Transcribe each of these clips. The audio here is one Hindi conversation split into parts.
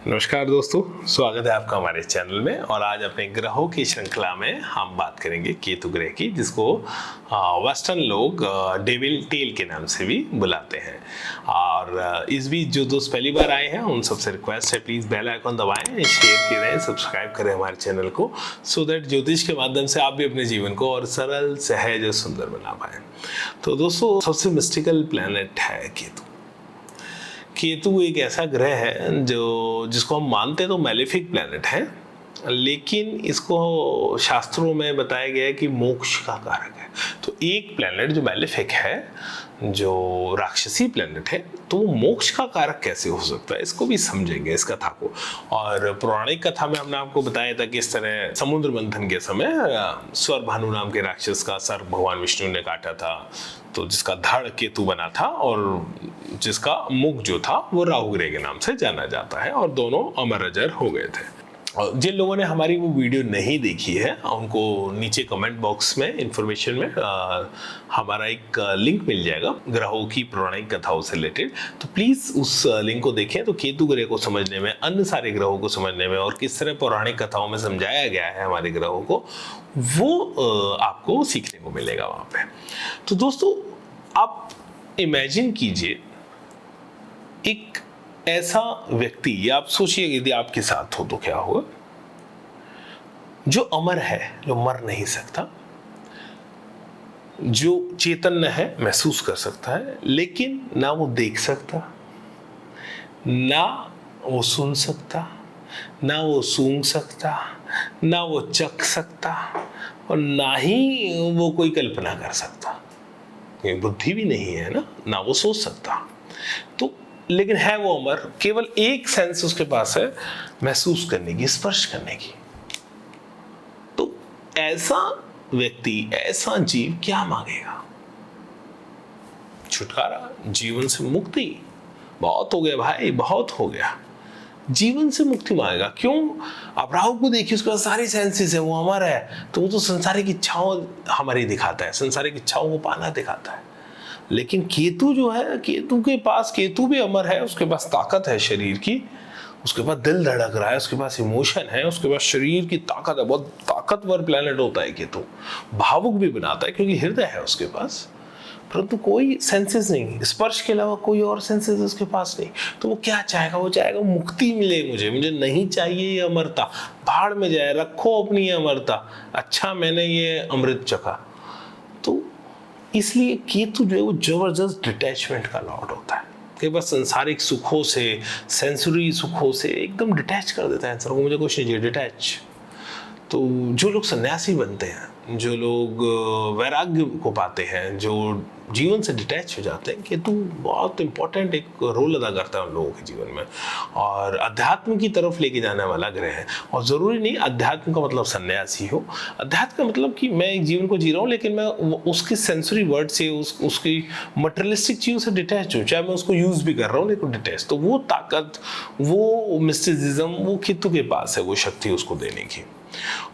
नमस्कार दोस्तों, स्वागत है आपका हमारे चैनल में। और आज अपने ग्रहों की श्रृंखला में हम बात करेंगे केतु ग्रह की, जिसको वेस्टर्न लोग डेविल टेल के नाम से भी बुलाते हैं। और इस बीच जो दोस्त पहली बार आए हैं उन सबसे रिक्वेस्ट है, प्लीज़ बेल आइकन दबाएं, शेयर करें, सब्सक्राइब करें हमारे चैनल को, सो दैट ज्योतिष के माध्यम से आप भी अपने जीवन को और सरल, सहज और सुंदर बना पाएं। तो दोस्तों, सबसे मिस्टिकल प्लैनेट है केतु। केतु एक ऐसा ग्रह है जिसको हम मानते तो मैलेफिक प्लैनेट है, लेकिन इसको शास्त्रों में बताया गया है कि मोक्ष का कारक है। तो एक प्लैनेट जो मैलेफिक है, जो राक्षसी प्लैनेट है, तो वो मोक्ष का कारक कैसे हो सकता है, इसको भी समझेंगे इस कथा को। और पौराणिक कथा में हमने आपको बताया था कि इस तरह समुद्र मंथन के समय स्वर भानु नाम के राक्षस का सर भगवान विष्णु ने काटा था, तो जिसका धड़ केतु बना था और जिसका मुख जो था वो राहु ग्रह के नाम से जाना जाता है, और दोनों अमर अजर हो गए थे। और जिन लोगों ने हमारी वो वीडियो नहीं देखी है, उनको नीचे कमेंट बॉक्स में इंफॉर्मेशन में हमारा एक लिंक मिल जाएगा ग्रहों की पौराणिक कथाओं से रिलेटेड। तो प्लीज़ उस लिंक को देखें, तो केतु ग्रह को समझने में, अन्य सारे ग्रहों को समझने में, और किस तरह पौराणिक कथाओं में समझाया गया है हमारे ग्रहों को, वो आपको सीखने को मिलेगा वहाँ पे। तो दोस्तों, आप इमेजिन कीजिए एक ऐसा व्यक्ति, या आप सोचिए यदि आपके साथ हो तो क्या होगा, जो अमर है, जो मर नहीं सकता, जो चैतन्य है, महसूस कर सकता है, लेकिन ना वो देख सकता, ना वो सुन सकता, ना वो सूंघ सकता, ना वो चख सकता, और ना ही वो कोई कल्पना कर सकता। बुद्धि भी नहीं है ना वो सोच सकता। तो लेकिन है वो अमर, केवल एक सेंस उसके पास है, महसूस करने की, स्पर्श करने की। तो ऐसा व्यक्ति, ऐसा जीव क्या मांगेगा? छुटकारा, जीवन से मुक्ति। बहुत हो गया भाई, बहुत हो गया। जीवन से मुक्ति मांगेगा। क्यों? आप राहु को देखिए, उसके पास सारी सेंसेस है, वो अमर है, तो वो तो संसारिक इच्छाओं हमारी दिखाता है, संसारिक इच्छाओं को पाना दिखाता है। लेकिन केतु जो है, केतु के पास, केतु भी अमर है, उसके पास ताकत है शरीर की, उसके पास दिल धड़क रहा है, उसके पास इमोशन है, उसके पास शरीर की ताकत है। बहुत ताकतवर प्लैनेट होता है केतु, भावुक भी बनाता है क्योंकि हृदय है उसके पास, परंतु कोई सेंसेस नहीं, स्पर्श के अलावा कोई और सेंसेस उसके पास नहीं। तो वो क्या चाहेगा? वो चाहेगा मुक्ति मिले, मुझे नहीं चाहिए ये अमरता, भाड़ में जाए, रखो अपनी ये अमरता, अच्छा मैंने ये अमृत चखा। तो इसलिए केतु जो है वो जबरदस्त डिटैचमेंट का लॉर्ड होता है, कि बस संसारिक सुखों से, सेंसरी सुखों से एकदम डिटैच कर देता है इंसान को। मुझे कुछ नहीं चाहिए, डिटैच। तो जो लोग सन्यासी बनते हैं, जो लोग वैराग्य को पाते हैं, जो जीवन से डिटैच हो जाते हैं, केतु बहुत इंपॉर्टेंट एक रोल अदा करता है उन लोगों के जीवन में, और अध्यात्म की तरफ लेके जाने वाला ग्रह है। और ज़रूरी नहीं अध्यात्म का मतलब सन्यासी हो, अध्यात्म का मतलब कि मैं एक जीवन को जी रहा हूँ, लेकिन मैं उसकी सेंसरी वर्ड से, उसकी मटेरियलिस्टिक चीज़ों से डिटैच हूँ, चाहे मैं उसको यूज़ भी कर रहा हूँ, लेकिन डिटैच। तो वो ताकत, वो मिस्टिसिज्म, वो केतु के पास है, वो शक्ति उसको देने की।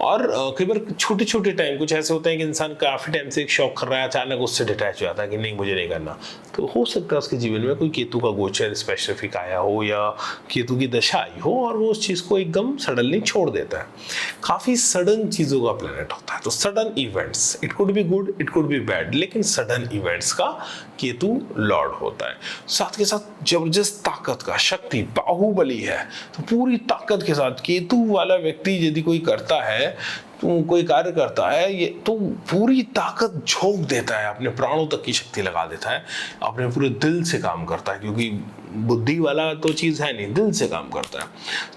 और कई बार छोटे छोटे टाइम कुछ ऐसे होते हैं कि इंसान काफ़ी टाइम से एक शौक कर रहा है, अचानक उससे डिटैच हो जाता है कि नहीं, मुझे नहीं करना। तो हो सकता है उसके जीवन में कोई केतु का गोचर स्पेसिफिक आया हो, या केतु की दशा आई हो, और वो उस चीज़ को एकदम सडनली छोड़ देता है। काफ़ी सडन चीज़ों का प्लैनेट होता है, तो sudden events, it could be good, it could be bad, लेकिन सडन इवेंट्स का केतु लॉर्ड होता है। साथ के साथ जबरदस्त ताकत का, शक्ति, बाहुबली है। तो पूरी ताकत के साथ केतु वाला व्यक्ति यदि कोई करता है, तो कोई कार्य करता है, ये तो पूरी ताकत झोंक देता है, अपने प्राणों तक की शक्ति लगा देता है, अपने पूरे दिल से काम करता है, क्योंकि बुद्धि वाला तो चीज़ है नहीं, दिल से काम करता है।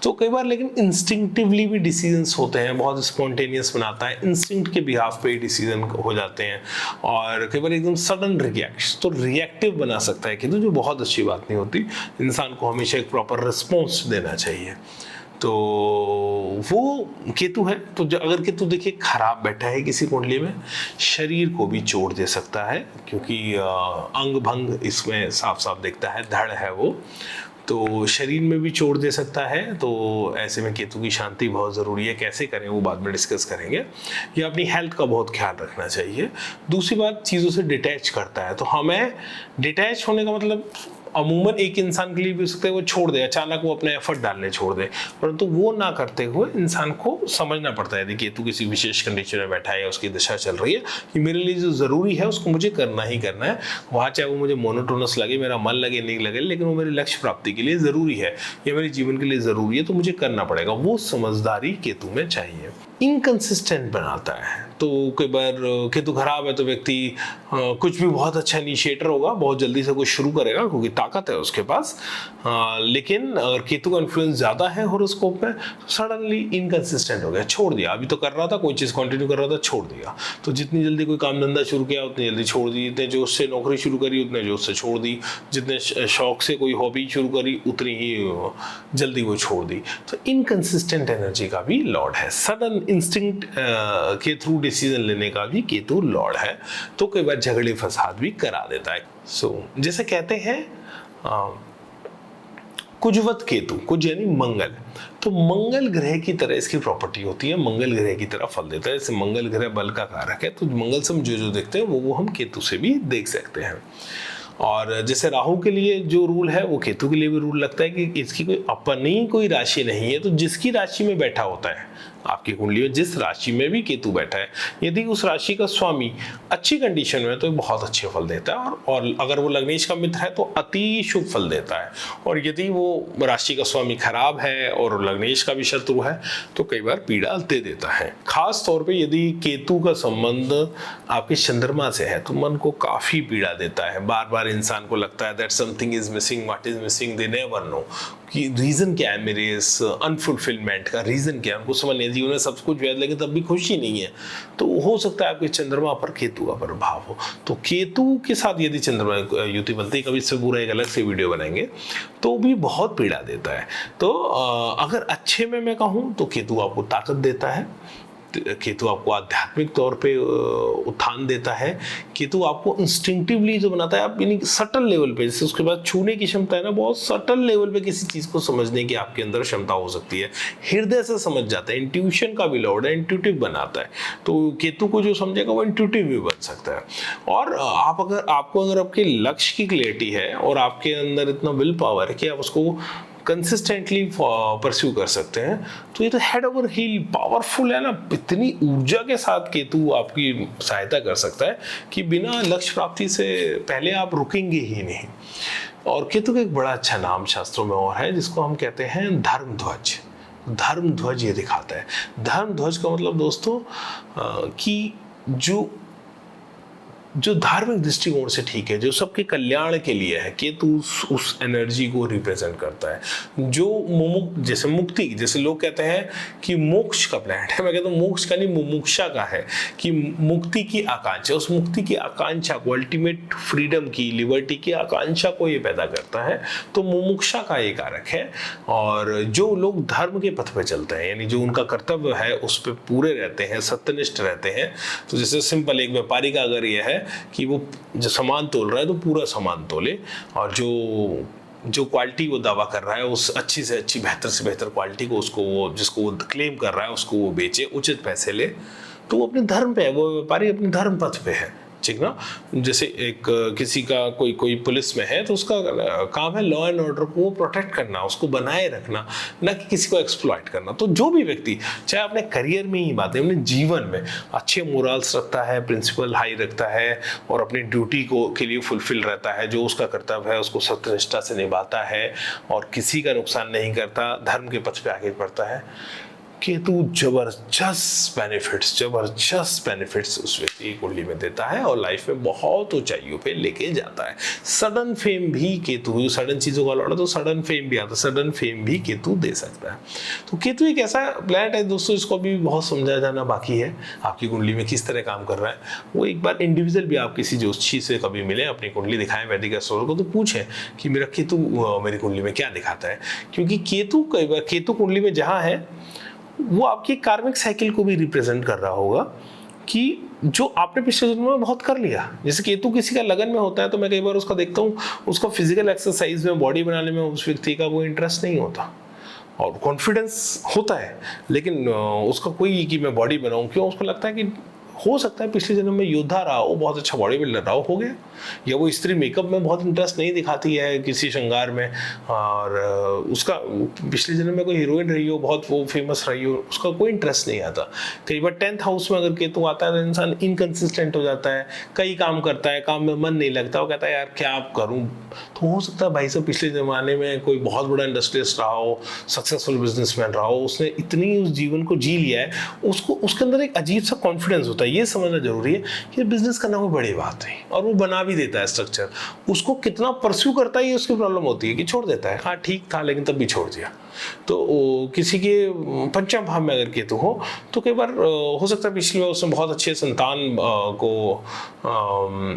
तो कई बार लेकिन इंस्टिंक्टिवली भी डिसीजंस होते हैं, बहुत स्पॉन्टेनियस बनाता है, इंस्टिंक्ट के बिहाफ पे ही डिसीजन हो जाते हैं, और कई बार एकदम सडन रिएक्शन, तो रिएक्टिव बना सकता है केतु, जो बहुत अच्छी बात नहीं होती। इंसान को हमेशा एक प्रॉपर रिस्पॉन्स देना चाहिए। तो वो केतु है। तो अगर केतु देखिए खराब बैठा है किसी कुंडली में, शरीर को भी चोट दे सकता है, क्योंकि अंग भंग इसमें साफ साफ दिखता है, धड़ है वो, तो शरीर में भी चोट दे सकता है। तो ऐसे में केतु की शांति बहुत ज़रूरी है। कैसे करें वो बाद में डिस्कस करेंगे। या अपनी हेल्थ का बहुत ख्याल रखना चाहिए। दूसरी बात, चीज़ों से डिटैच करता है, तो हमें डिटैच होने का मतलब अमूमन एक इंसान के लिए भी हो सकता है वो छोड़ दे, अचानक वो अपने एफर्ट डालने छोड़ दे, परंतु वो ना करते हुए इंसान को समझना पड़ता है कि केतु किसी विशेष कंडीशन में बैठा है, उसकी दशा चल रही है कि मेरे लिए जो जरूरी है उसको मुझे करना ही करना है, वहाँ चाहे वो मुझे मोनोटोनस लगे, मेरा मन लगे नहीं लगे, लेकिन वो मेरे लक्ष्य प्राप्ति के लिए जरूरी है, ये मेरे जीवन के लिए जरूरी है, तो मुझे करना पड़ेगा। वो समझदारी केतु में चाहिए। इनकंसिस्टेंट बनाता है, तो कई बार केतु खराब है तो व्यक्ति कुछ भी बहुत अच्छा इनिशिएटर होगा, बहुत जल्दी से कुछ शुरू करेगा क्योंकि ताकत है उसके पास, लेकिन अगर केतु का इन्फ्लुएंस ज़्यादा है हॉरोस्कोप में तो सडनली इनकंसिस्टेंट हो गया, छोड़ दिया। अभी तो कर रहा था, कोई चीज़ कंटिन्यू कर रहा था, छोड़ दिया। तो जितनी जल्दी कोई काम धंधा शुरू किया उतनी जल्दी छोड़ दी, जितने जोश से नौकरी शुरू करी उतने जोश से छोड़ दी, जितने शौक से कोई हॉबी शुरू करी उतनी ही जल्दी वो छोड़ दी। तो इनकंसिस्टेंट एनर्जी का भी लॉर्ड है। सडन इंस्टिंक्ट के थ्रू डिसीजन लेने का भी केतु लॉर्ड है, तो कई बार झगड़े फसाद भी करा देता है। जैसे कहते हैं कुजवत केतु, कुज यानी मंगल, तो मंगल ग्रह की तरह इसकी प्रॉपर्टी होती है, मंगल ग्रह की तरह फल देता है। जैसे मंगल ग्रह बल का कारक है, तो मंगल से हम जो देखते हैं वो हम केतु से भी देख सकते हैं। और जैसे राहु के लिए जो रूल है वो केतु के लिए भी रूल लगता है कि इसकी कोई अपनी कोई राशि नहीं है, तो जिसकी राशि में बैठा होता है, आपकी कुंडली में जिस राशि में भी केतु बैठा है, यदि उस राशि का स्वामी अच्छी कंडीशन में है तो बहुत अच्छे फल देता है, और अगर वो लग्नेश का मित्र है तो अति शुभ फल देता है। और यदि वो राशि का स्वामी खराब है और लग्नेश का भी शत्रु है तो कई बार पीड़ा दे देता है। खास तौर पे यदि केतु का संबंध आपके चंद्रमा से है तो मन को काफी पीड़ा देता है। बार बार इंसान को लगता है that something is missing, what is missing, they never know कि रीजन क्या है मेरे इस अनफुलफिलमेंट का, रीजन क्या है, उनको समझ नहीं। जीवन में सब कुछ है लेकिन तब भी खुशी नहीं है, तो हो सकता है आपके चंद्रमा पर केतु का प्रभाव हो। तो केतु के साथ यदि चंद्रमा युति बनती है, कभी इससे पूरा एक अलग से वीडियो बनाएंगे, तो भी बहुत पीड़ा देता है। तो अगर अच्छे में मैं कहूँ तो केतु आपको ताकत देता है, केतु आपको आध्यात्मिक तौर पे उत्थान देता है, केतु आपको इंस्टिंक्टिवली जो बनाता है, आप यानी सटल लेवल पे, जैसे उसके बाद छूने की क्षमता है ना, बहुत सटल लेवल पे किसी चीज को समझने की आपके अंदर क्षमता हो सकती है, हृदय से समझ जाता है, इंट्यूशन का भी लॉर्ड है, इंट्यूटिव बनाता है। तो केतु को जो समझेगा वो इंट्यूटिव भी बन सकता है। और आपको अगर आपके लक्ष्य की क्लियरिटी है और आपके अंदर इतना विल पावर है कि आप उसको कंसिस्टेंटली परस्यू कर सकते हैं, तो ये तो हेड ओवर हील पावरफुल है ना। इतनी ऊर्जा के साथ केतु आपकी सहायता कर सकता है कि बिना लक्ष्य प्राप्ति से पहले आप रुकेंगे ही नहीं। और केतु का एक बड़ा अच्छा नाम शास्त्रों में और है जिसको हम कहते हैं धर्म ध्वज। धर्म ध्वज ये दिखाता है। धर्म ध्वज का मतलब दोस्तों कि जो धार्मिक दृष्टिकोण से ठीक है, जो सबके कल्याण के लिए है, केतु उस एनर्जी को रिप्रेजेंट करता है। जो जैसे मुक्ति, जैसे लोग कहते हैं कि मोक्ष का प्लैनेट है, मैं कहता हूँ मोक्ष का नहीं, मुमुक्षा का है, कि मुक्ति की आकांक्षा, उस मुक्ति की आकांक्षा को, अल्टीमेट फ्रीडम की, लिबर्टी की आकांक्षा को ये पैदा करता है। तो मुमुक्षा का ये कारक है। और जो लोग धर्म के पथ पे चलते हैं, यानी जो उनका कर्तव्य है उस पर पूरे रहते हैं, सत्यनिष्ठ रहते हैं, तो जैसे सिंपल एक व्यापारी का अगर ये है कि वो जो सामान तोल रहा है तो पूरा सामान तोले, और जो क्वालिटी वो दावा कर रहा है उस अच्छी से अच्छी, बेहतर से बेहतर क्वालिटी को उसको वो जिसको वो क्लेम कर रहा है उसको वो बेचे, उचित पैसे ले, तो वो अपने धर्म पे है, वो व्यापारी अपने धर्म पथ पे है, ठीक ना। जैसे एक किसी का कोई पुलिस में है तो उसका काम है लॉ एंड ऑर्डर को प्रोटेक्ट करना, उसको बनाए रखना, ना कि किसी को एक्सप्लॉइट करना। तो जो भी व्यक्ति चाहे अपने करियर में ही बात है, अपने जीवन में अच्छे मोरल्स रखता है, प्रिंसिपल हाई रखता है और अपनी ड्यूटी के लिए फुलफिल रहता है, जो उसका कर्तव्य है उसको सत्यनिष्ठा से निभाता है और किसी का नुकसान नहीं करता, धर्म के पथ पे आगे बढ़ता है, केतु जबरदस्त बेनिफिट्स उस व्यक्ति की कुंडली में देता है और लाइफ में बहुत ऊंचाइयों पे लेके जाता है। सडन फेम भी केतु, सडन चीजों का लॉर्ड है तो सडन फेम भी आता है, सडन फेम भी केतु दे सकता है। तो केतु एक ऐसा प्लैनेट है दोस्तों, इसको भी बहुत समझा जाना बाकी है, आपकी कुंडली में किस तरह काम कर रहा है। वो एक बार इंडिविजुअल भी आप किसी ज्योतिषी से कभी मिले, अपनी कुंडली दिखाएं वैदिक एस्ट्रोलॉजर को, तो पूछें कि मेरा केतु मेरी कुंडली में क्या दिखाता है। क्योंकि केतु कई बार, केतु कुंडली में जहाँ है वो आपकी कार्मिक साइकिल को भी रिप्रेजेंट कर रहा होगा कि जो आपने पिछले जन्म में बहुत कर लिया। जैसे केतु किसी का लगन में होता है तो मैं कई बार उसका देखता हूँ, उसका फिजिकल एक्सरसाइज में, बॉडी बनाने में उस व्यक्ति का कोई इंटरेस्ट नहीं होता और कॉन्फिडेंस होता है, लेकिन उसका कोई कि मैं बॉडी बनाऊं, क्यों, उसको लगता है कि हो सकता है पिछले जन्म में योद्धा रहा हो, बहुत अच्छा बॉडी बिल्डर रहा हो गया, या वो स्त्री मेकअप में बहुत इंटरेस्ट नहीं दिखाती है किसी श्रृंगार में, और उसका पिछले जन्म में कोई हीरोइन रही हो, बहुत वो फेमस रही हो, उसका कोई इंटरेस्ट नहीं आता। कई बार 10th हाउस में अगर केतु आता है तो इंसान इनकंसिस्टेंट हो जाता है, कई काम करता है, काम में मन नहीं लगता, वो कहता है यार क्या करूं। तो हो सकता है भाई साहब पिछले जमाने में कोई बहुत बड़ा इंडस्ट्रियलिस्ट रहा हो, सक्सेसफुल बिजनेसमैन रहा हो, उसने इतनी उस जीवन को जी लिया है, उसको उसके अंदर एक अजीब सा कॉन्फिडेंस होता है। ये समझना जरूरी है कि बिजनेस करना कोई बड़ी बात नहीं, और वो बना भी देता है स्ट्रक्चर। उसको कितना परस्यू करता है ये उसकी प्रॉब्लम होती है कि छोड़ देता है, हाँ ठीक था लेकिन तब भी छोड़ दिया। तो किसी के पंचम भाव में अगर केतु हो तो कई बार हो सकता है पिछले उसने बहुत अच्छे संतान को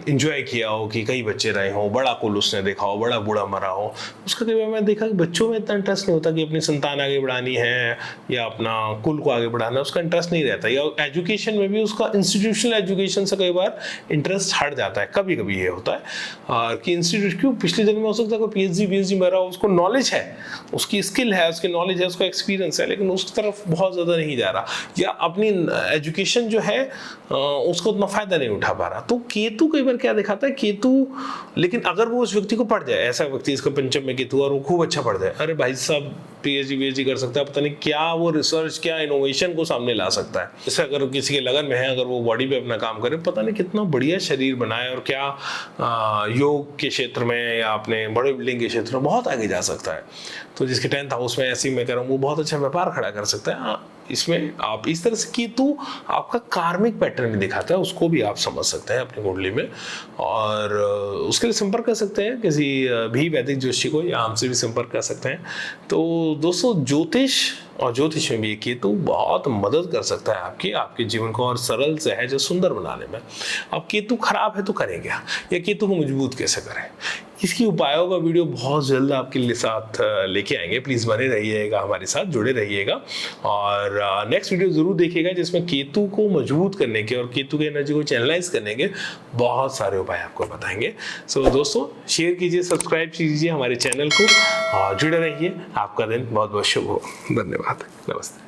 एंजॉय किया हो, कि कई बच्चे रहे हो, बड़ा कुल उसने देखा हो, बड़ा बूढ़ा मरा हो। उसका कई बार मैं देखा कि बच्चों में इतना इंटरेस्ट नहीं होता कि अपनी संतान आगे बढ़ानी है या अपना कुल को आगे बढ़ाना है, उसका इंटरेस्ट नहीं रहता। या एजुकेशन में भी उसका इंस्टीट्यूशनल एजुकेशन से कई बार इंटरेस्ट हट जाता है, कभी कभी ये होता है कि इंस्टीट्यूट क्यों पिछले जन्म में हो सकता है कोई PhD मरा हो, उसको नॉलेज है, उसकी स्किल है, उसकी नॉलेज है, उसका एक्सपीरियंस है, लेकिन उस तरफ बहुत ज़्यादा नहीं जा रहा, या अपनी एजुकेशन जो है उसको उतना फायदा नहीं उठा पा रहा। तो केतु कई बार क्या दिखाता है, केतु लेकिन अगर वो उस व्यक्ति को पढ़ जाए, ऐसा व्यक्ति इसका पंचम में केतु और वो खूब अच्छा पढ़ जाए, अरे भाई साहब PhD कर सकता है, पता नहीं क्या वो रिसर्च, क्या इनोवेशन को सामने ला सकता है। जैसे अगर किसी के लगन में है, अगर वो बॉडी पे अपना काम करे, पता नहीं कितना बढ़िया शरीर बनाए, और क्या योग के क्षेत्र में या अपने बॉडी बिल्डिंग के क्षेत्र में बहुत आगे जा सकता है। तो जिसके 10th हाउस में ऐसे ही मैं कह रहा हूँ, वो बहुत अच्छा व्यापार खड़ा कर सकता है। हाँ, इसमें आप इस तरह से केतु आपका कार्मिक पैटर्न भी दिखाता है, उसको भी आप समझ सकते हैं अपनी कुंडली में, और उसके लिए संपर्क कर सकते हैं किसी भी वैदिक ज्योतिषी को, या हमसे भी संपर्क कर सकते हैं। तो दोस्तों ज्योतिष और ज्योतिष में भी ये केतु बहुत मदद कर सकता है आपके जीवन को और सरल सहज और सुंदर बनाने में। अब केतु खराब है तो करें क्या, या केतु को मजबूत कैसे करें, इसकी उपायों का वीडियो बहुत जल्द आपके लिए साथ लेके आएंगे। प्लीज़ बने रहिएगा, हमारे साथ जुड़े रहिएगा, और नेक्स्ट वीडियो ज़रूर देखिएगा जिसमें केतु को मजबूत करने के और केतु की एनर्जी को चैनलाइज करने के बहुत सारे उपाय आपको बताएंगे। सो दोस्तों शेयर कीजिए, सब्सक्राइब कीजिए हमारे चैनल को, और जुड़े रहिए। आपका दिन बहुत बहुत शुभ हो। धन्यवाद, नमस्ते।